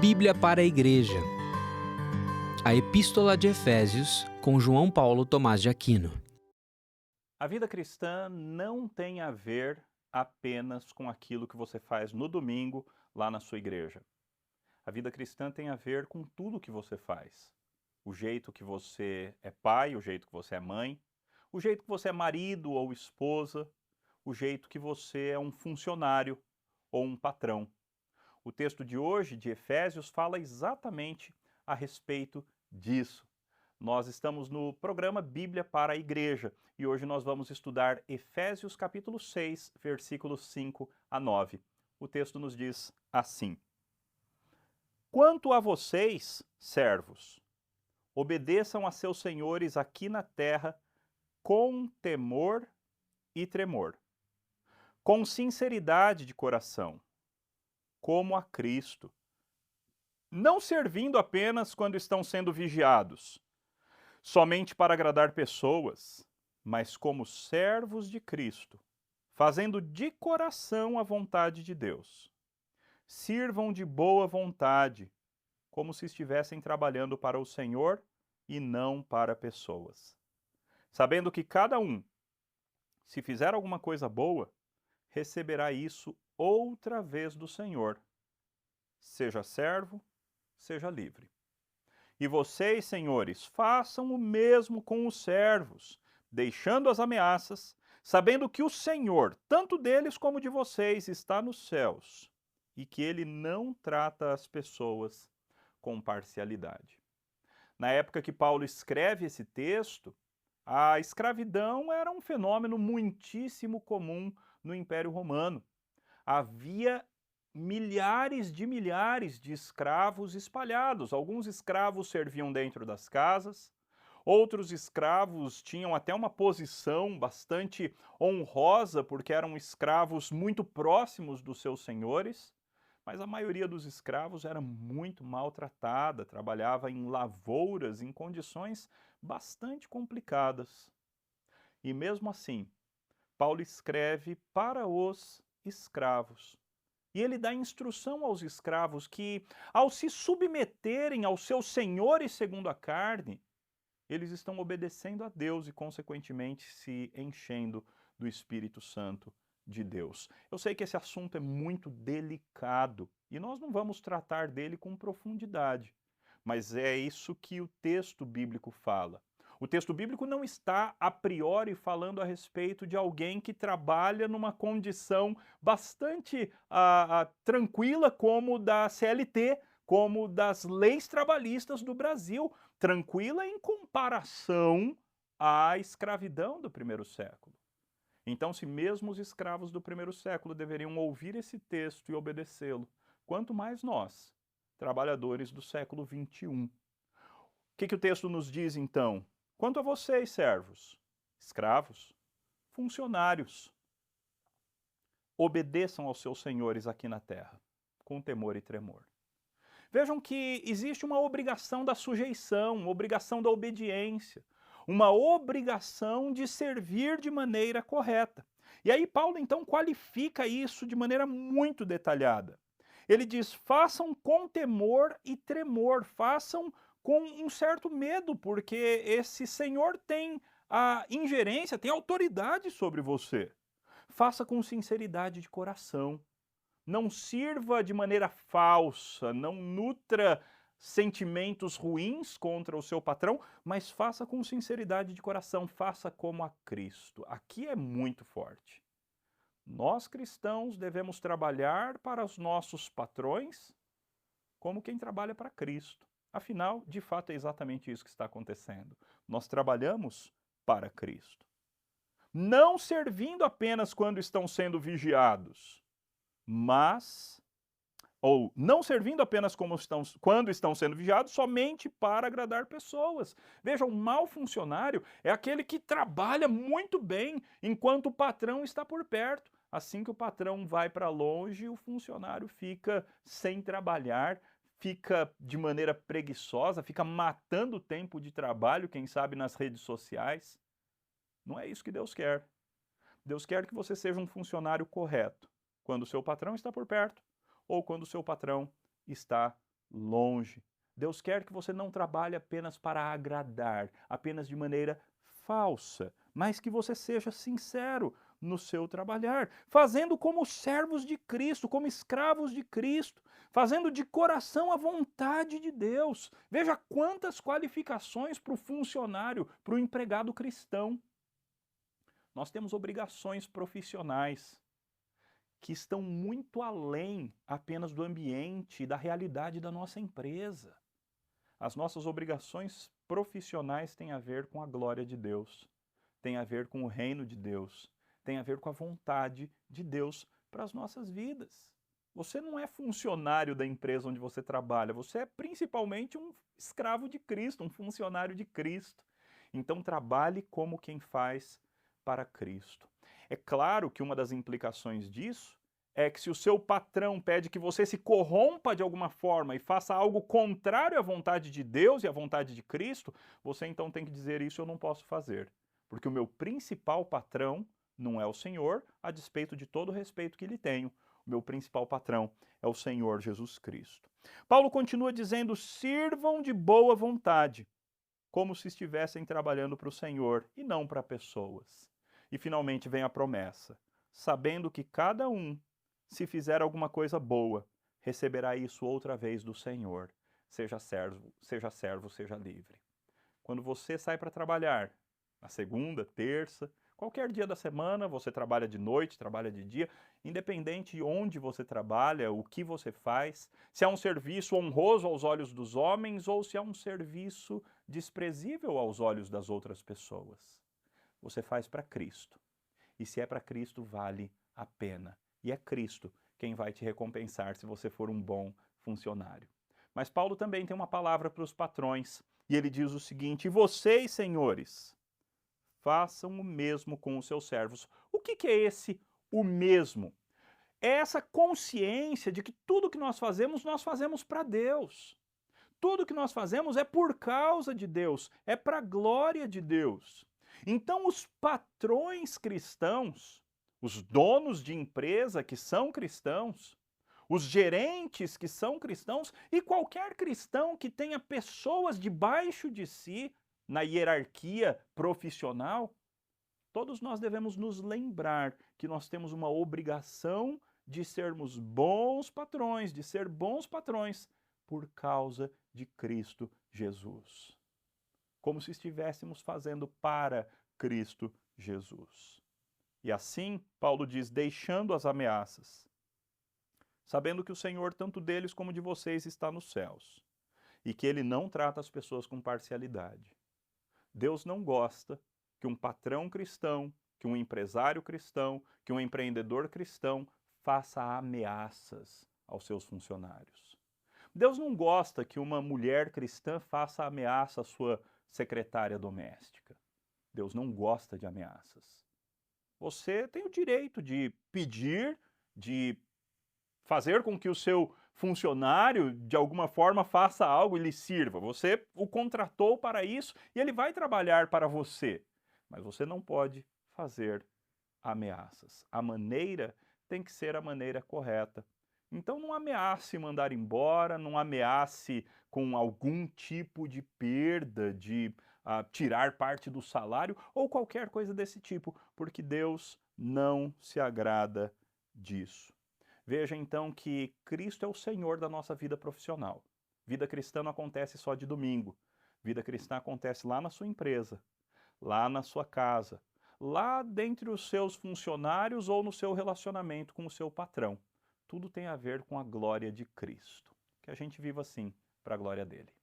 Bíblia para a Igreja. A Epístola de Efésios, com João Paulo Thomaz de Aquino. A vida cristã não tem a ver apenas com aquilo que você faz no domingo lá na sua igreja. A vida cristã tem a ver com tudo que você faz. O jeito que você é pai, o jeito que você é mãe, o jeito que você é marido ou esposa, o jeito que você é um funcionário ou um patrão. O texto de hoje, de Efésios, fala exatamente a respeito disso. Nós estamos no programa Bíblia para a Igreja e hoje nós vamos estudar Efésios capítulo 6, versículos 5 a 9. O texto nos diz assim: Quanto a vocês, servos, obedeçam a seus senhores aqui na terra com temor e tremor, com sinceridade de coração, como a Cristo, não servindo apenas quando estão sendo vigiados, somente para agradar pessoas, mas como servos de Cristo, fazendo de coração a vontade de Deus. Sirvam de boa vontade, como se estivessem trabalhando para o Senhor e não para pessoas. Sabendo que cada um, se fizer alguma coisa boa, receberá isso outra vez do Senhor. Seja servo, seja livre. E vocês, senhores, façam o mesmo com os servos, deixando as ameaças, sabendo que o Senhor, tanto deles como de vocês, está nos céus, e que ele não trata as pessoas com parcialidade. Na época que Paulo escreve esse texto, a escravidão era um fenômeno muitíssimo comum no Império Romano. Havia milhares de escravos espalhados. Alguns escravos serviam dentro das casas, outros escravos tinham até uma posição bastante honrosa, porque eram escravos muito próximos dos seus senhores, mas a maioria dos escravos era muito maltratada, trabalhava em lavouras, em condições bastante complicadas. E mesmo assim, Paulo escreve para os escravos. E ele dá instrução aos escravos que, ao se submeterem aos seus senhores segundo a carne, eles estão obedecendo a Deus e, consequentemente, se enchendo do Espírito Santo de Deus. Eu sei que esse assunto é muito delicado e nós não vamos tratar dele com profundidade, mas é isso que o texto bíblico fala. O texto bíblico não está a priori falando a respeito de alguém que trabalha numa condição bastante tranquila, como da CLT, como das leis trabalhistas do Brasil, tranquila em comparação à escravidão do primeiro século. Então, se mesmo os escravos do primeiro século deveriam ouvir esse texto e obedecê-lo, quanto mais nós, trabalhadores do século XXI. O que o texto nos diz, então? Quanto a vocês, servos, escravos, funcionários, obedeçam aos seus senhores aqui na terra, com temor e tremor. Vejam que existe uma obrigação da sujeição, uma obrigação da obediência, uma obrigação de servir de maneira correta. E aí Paulo então qualifica isso de maneira muito detalhada. Ele diz: façam com temor e tremor, façam com um certo medo, porque esse Senhor tem a ingerência, tem autoridade sobre você. Faça com sinceridade de coração. Não sirva de maneira falsa, não nutra sentimentos ruins contra o seu patrão, mas faça com sinceridade de coração, faça como a Cristo. Aqui é muito forte. Nós cristãos devemos trabalhar para os nossos patrões como quem trabalha para Cristo. Afinal, de fato, é exatamente isso que está acontecendo. Nós trabalhamos para Cristo. Não servindo apenas quando estão sendo vigiados, mas, ou não servindo apenas quando estão sendo vigiados, somente para agradar pessoas. Veja, um mau funcionário é aquele que trabalha muito bem enquanto o patrão está por perto. Assim que o patrão vai para longe, o funcionário fica sem trabalhar, fica de maneira preguiçosa, fica matando o tempo de trabalho, quem sabe nas redes sociais. Não é isso que Deus quer. Deus quer que você seja um funcionário correto, quando o seu patrão está por perto ou quando o seu patrão está longe. Deus quer que você não trabalhe apenas para agradar, apenas de maneira falsa, mas que você seja sincero no seu trabalhar, fazendo como servos de Cristo, como escravos de Cristo, fazendo de coração a vontade de Deus. Veja quantas qualificações para o funcionário, para o empregado cristão. Nós temos obrigações profissionais que estão muito além apenas do ambiente e da realidade da nossa empresa. As nossas obrigações profissionais têm a ver com a glória de Deus, têm a ver com o reino de Deus, têm a ver com a vontade de Deus para as nossas vidas. Você não é funcionário da empresa onde você trabalha, você é principalmente um escravo de Cristo, um funcionário de Cristo. Então trabalhe como quem faz para Cristo. É claro que uma das implicações disso é que se o seu patrão pede que você se corrompa de alguma forma e faça algo contrário à vontade de Deus e à vontade de Cristo, você então tem que dizer: isso eu não posso fazer, porque o meu principal patrão não é o Senhor, a despeito de todo o respeito que lhe tenho. O meu principal patrão é o Senhor Jesus Cristo. Paulo continua dizendo: sirvam de boa vontade, como se estivessem trabalhando para o Senhor e não para pessoas. E finalmente vem a promessa: sabendo que cada um, se fizer alguma coisa boa, receberá isso outra vez do Senhor. Seja servo, seja livre. Quando você sai para trabalhar, na segunda, terça, qualquer dia da semana, você trabalha de noite, trabalha de dia, independente de onde você trabalha, o que você faz, se é um serviço honroso aos olhos dos homens ou se é um serviço desprezível aos olhos das outras pessoas. Você faz para Cristo. E se é para Cristo, vale a pena. E é Cristo quem vai te recompensar se você for um bom funcionário. Mas Paulo também tem uma palavra para os patrões, e ele diz o seguinte: e vocês, senhores, façam o mesmo com os seus servos. O que é esse o mesmo? É essa consciência de que tudo que nós fazemos para Deus. Tudo que nós fazemos é por causa de Deus, é para a glória de Deus. Então os patrões cristãos, os donos de empresa que são cristãos, os gerentes que são cristãos e qualquer cristão que tenha pessoas debaixo de si na hierarquia profissional, todos nós devemos nos lembrar que nós temos uma obrigação de sermos bons patrões, de ser bons patrões por causa de Cristo Jesus. Como se estivéssemos fazendo para Cristo Jesus. E assim, Paulo diz, deixando as ameaças, sabendo que o Senhor, tanto deles como de vocês, está nos céus, e que Ele não trata as pessoas com parcialidade. Deus não gosta que um patrão cristão, que um empresário cristão, que um empreendedor cristão faça ameaças aos seus funcionários. Deus não gosta que uma mulher cristã faça ameaça à sua secretária doméstica. Deus não gosta de ameaças. Você tem o direito de pedir, de fazer com que o seu funcionário, de alguma forma, faça algo e lhe sirva. Você o contratou para isso e ele vai trabalhar para você. Mas você não pode fazer ameaças. A maneira tem que ser a maneira correta. Então não ameace mandar embora, não ameace com algum tipo de perda, de tirar parte do salário ou qualquer coisa desse tipo, porque Deus não se agrada disso. Veja então que Cristo é o Senhor da nossa vida profissional. Vida cristã não acontece só de domingo. Vida cristã acontece lá na sua empresa, lá na sua casa, lá dentre os seus funcionários ou no seu relacionamento com o seu patrão. Tudo tem a ver com a glória de Cristo. Que a gente viva assim, para a glória dele.